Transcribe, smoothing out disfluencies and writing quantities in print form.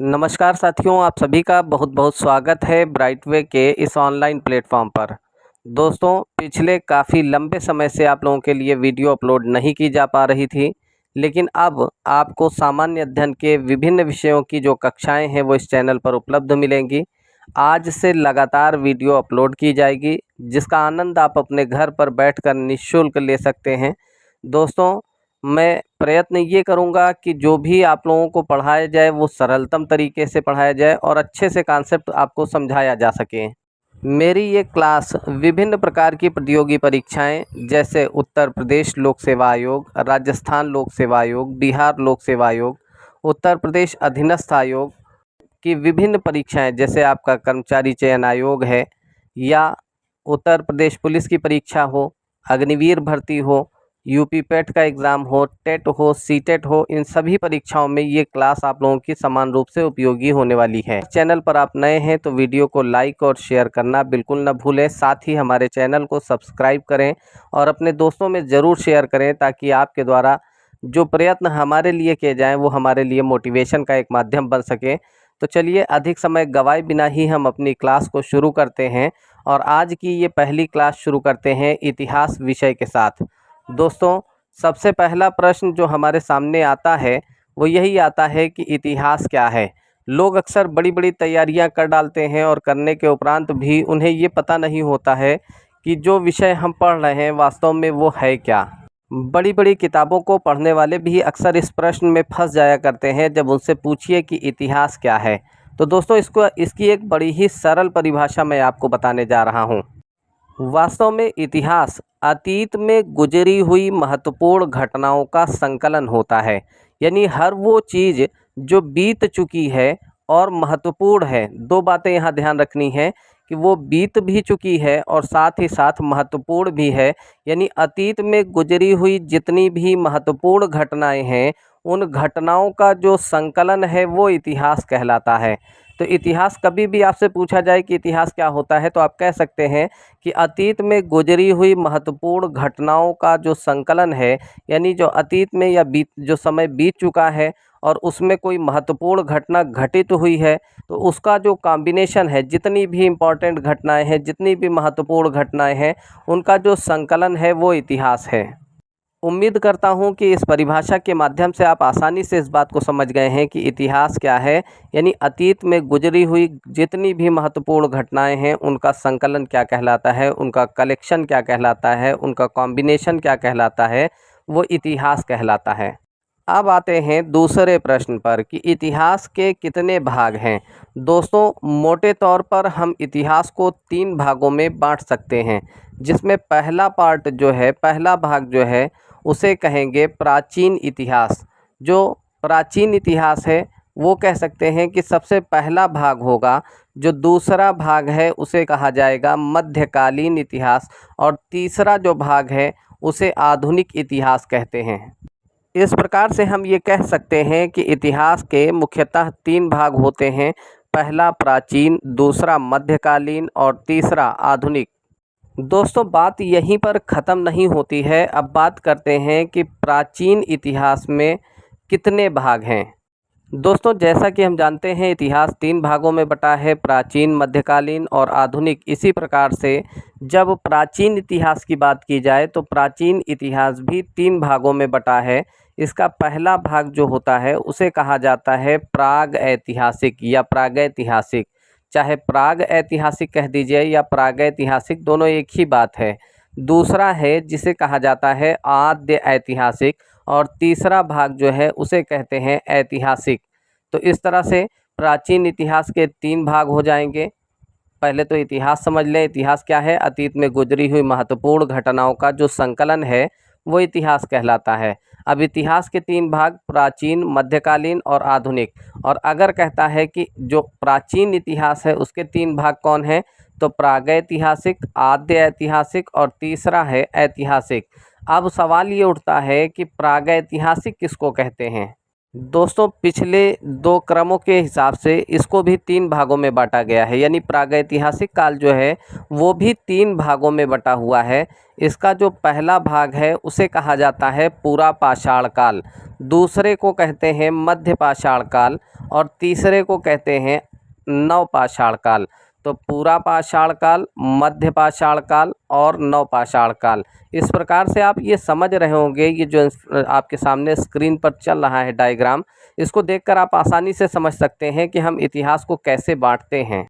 नमस्कार साथियों, आप सभी का बहुत बहुत स्वागत है ब्राइटवे के इस ऑनलाइन प्लेटफॉर्म पर। दोस्तों, पिछले काफ़ी लंबे समय से आप लोगों के लिए वीडियो अपलोड नहीं की जा पा रही थी, लेकिन अब आपको सामान्य अध्ययन के विभिन्न विषयों की जो कक्षाएं हैं वो इस चैनल पर उपलब्ध मिलेंगी। आज से लगातार वीडियो अपलोड की जाएगी, जिसका आनंद आप अपने घर पर बैठकर निःशुल्क ले सकते हैं। दोस्तों, मैं प्रयत्न ये करूँगा कि जो भी आप लोगों को पढ़ाया जाए वो सरलतम तरीके से पढ़ाया जाए और अच्छे से कॉन्सेप्ट आपको समझाया जा सके। मेरी ये क्लास विभिन्न प्रकार की प्रतियोगी परीक्षाएं जैसे उत्तर प्रदेश लोक सेवा आयोग, राजस्थान लोक सेवा आयोग, बिहार लोक सेवा आयोग, उत्तर प्रदेश अधीनस्थ आयोग की विभिन्न परीक्षाएं जैसे आपका कर्मचारी चयन आयोग है या उत्तर प्रदेश पुलिस की परीक्षा हो, अग्निवीर भर्ती हो, यूपी पेट का एग्ज़ाम हो, टेट हो, सीटेट हो, इन सभी परीक्षाओं में ये क्लास आप लोगों की समान रूप से उपयोगी होने वाली है। चैनल पर आप नए हैं तो वीडियो को लाइक और शेयर करना बिल्कुल न भूलें। साथ ही हमारे चैनल को सब्सक्राइब करें और अपने दोस्तों में ज़रूर शेयर करें ताकि आपके द्वारा जो प्रयत्न हमारे लिए किए जाएँ वो हमारे लिए मोटिवेशन का एक माध्यम बन सके। तो चलिए अधिक समय गवाए बिना ही हम अपनी क्लास को शुरू करते हैं और आज की ये पहली क्लास शुरू करते हैं इतिहास विषय के साथ। दोस्तों, सबसे पहला प्रश्न जो हमारे सामने आता है वो यही आता है कि इतिहास क्या है। लोग अक्सर बड़ी बड़ी तैयारियां कर डालते हैं और करने के उपरांत भी उन्हें ये पता नहीं होता है कि जो विषय हम पढ़ रहे हैं वास्तव में वो है क्या। बड़ी बड़ी किताबों को पढ़ने वाले भी अक्सर इस प्रश्न में फंस जाया करते हैं जब उनसे पूछिए कि इतिहास क्या है। तो दोस्तों, इसकी एक बड़ी ही सरल परिभाषा मैं आपको बताने जा रहा हूँ। वास्तव में इतिहास अतीत में गुजरी हुई महत्वपूर्ण घटनाओं का संकलन होता है। यानी हर वो चीज़ जो बीत चुकी है और महत्वपूर्ण है। दो बातें यहाँ ध्यान रखनी है कि वो बीत भी चुकी है और साथ ही साथ महत्वपूर्ण भी है। यानी अतीत में गुजरी हुई जितनी भी महत्वपूर्ण घटनाएं हैं उन घटनाओं का जो संकलन है वो इतिहास कहलाता है। तो इतिहास कभी भी आपसे पूछा जाए कि इतिहास क्या होता है तो आप कह सकते हैं कि अतीत में गुजरी हुई महत्वपूर्ण घटनाओं का जो संकलन है। यानी जो अतीत में या जो समय बीत चुका है और उसमें कोई महत्वपूर्ण घटना घटित हुई है तो उसका जो कॉम्बिनेशन है, जितनी भी इम्पोर्टेंट घटनाएं हैं, जितनी भी महत्वपूर्ण घटनाएं हैं, उनका जो संकलन है वो इतिहास है। उम्मीद करता हूं कि इस परिभाषा के माध्यम से आप आसानी से इस बात को समझ गए हैं कि इतिहास क्या है। यानी अतीत में गुजरी हुई जितनी भी महत्वपूर्ण घटनाएं हैं उनका संकलन क्या कहलाता है, उनका कलेक्शन क्या कहलाता है, उनका कॉम्बिनेशन क्या कहलाता है, वो इतिहास कहलाता है। अब आते हैं दूसरे प्रश्न पर कि इतिहास के कितने भाग हैं। दोस्तों, मोटे तौर पर हम इतिहास को 3 भागों में बांट सकते हैं, जिसमें पहला भाग जो है उसे कहेंगे प्राचीन इतिहास। जो प्राचीन इतिहास है वो कह सकते हैं कि सबसे पहला भाग होगा। जो दूसरा भाग है उसे कहा जाएगा मध्यकालीन इतिहास और तीसरा जो भाग है उसे आधुनिक इतिहास कहते हैं। इस प्रकार से हम ये कह सकते हैं कि इतिहास के मुख्यतः 3 भाग होते हैं। पहला प्राचीन, दूसरा मध्यकालीन और तीसरा आधुनिक। दोस्तों, बात यहीं पर ख़त्म नहीं होती है। अब बात करते हैं कि प्राचीन इतिहास में कितने भाग हैं। दोस्तों, जैसा कि हम जानते हैं इतिहास 3 भागों में बटा है, प्राचीन, मध्यकालीन और आधुनिक। इसी प्रकार से जब प्राचीन इतिहास की बात की जाए तो प्राचीन इतिहास भी 3 भागों में बटा है। इसका पहला भाग जो होता है उसे कहा जाता है प्राग ऐतिहासिक या प्रागैतिहासिक। चाहे प्राग ऐतिहासिक कह दीजिए या प्रागैतिहासिक, दोनों एक ही बात है। दूसरा है जिसे कहा जाता है आद्य ऐतिहासिक और तीसरा भाग जो है उसे कहते हैं ऐतिहासिक। तो इस तरह से प्राचीन इतिहास के 3 भाग हो जाएंगे। पहले तो इतिहास समझ लें। इतिहास क्या है? अतीत में गुजरी हुई महत्वपूर्ण घटनाओं का जो संकलन है वो इतिहास कहलाता है। अब इतिहास के 3 भाग प्राचीन, मध्यकालीन और आधुनिक। और अगर कहता है कि जो प्राचीन इतिहास है उसके 3 भाग कौन हैं, तो प्रागैतिहासिक, आद्य ऐतिहासिक और तीसरा है ऐतिहासिक। अब सवाल ये उठता है कि प्रागैतिहासिक किसको कहते हैं। दोस्तों पिछले 2 क्रमों के हिसाब से इसको भी 3 भागों में बांटा गया है, यानी प्रागैतिहासिक काल जो है वो भी 3 भागों में बटा हुआ है। इसका जो पहला भाग है उसे कहा जाता है पूरा पाषाण काल, दूसरे को कहते हैं मध्य पाषाण काल और तीसरे को कहते हैं नव पाषाण काल। तो पूरा पाषाण काल, मध्य पाषाण काल और नव पाषाण काल। इस प्रकार से आप ये समझ रहे होंगे, ये जो आपके सामने स्क्रीन पर चल रहा है डायग्राम, इसको देखकर आप आसानी से समझ सकते हैं कि हम इतिहास को कैसे बांटते हैं।